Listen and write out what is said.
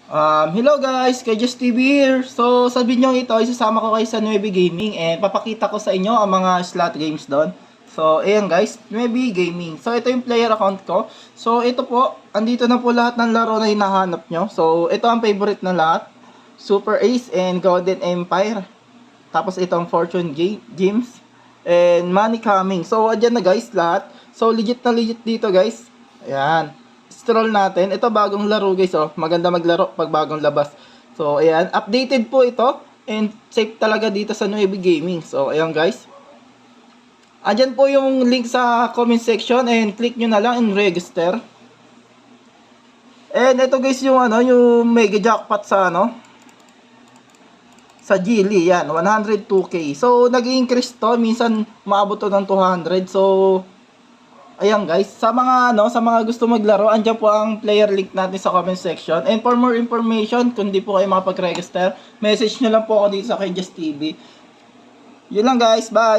Hello guys, kay Just TV here. So, sa video ito, isasama ko kayo sa Nuevi Gaming and papakita ko sa inyo ang mga slot games doon. So, ayan guys, Nuevi Gaming. So, ito yung player account ko. So, ito po, andito na po lahat ng laro na hinahanap nyo. So, ito ang favorite na lahat. Super Ace and Golden Empire. Tapos itong Fortune Games and Money Coming. So, andyan na guys lahat. So, legit na legit dito guys. Ayan. Stroll natin. Ito bagong laro guys, oh. Maganda maglaro pag bagong labas. So, ayan. Updated po ito. And safe talaga dito sa Nuevi Gaming. So, ayan guys. Andyan po yung link sa comment section. And click nyo na lang and register. And ito guys yung yung mega jackpot sa sa Geely. Yan. 102k. So, nag-increase to. Minsan, maabot to ng 200. So, ayan guys, sa mga gusto maglaro, andyan po ang player link natin sa comment section. And for more information, kung di po kayo makapag-register, message nyo lang po ako dito sa kay Just TV. Yun lang guys, bye!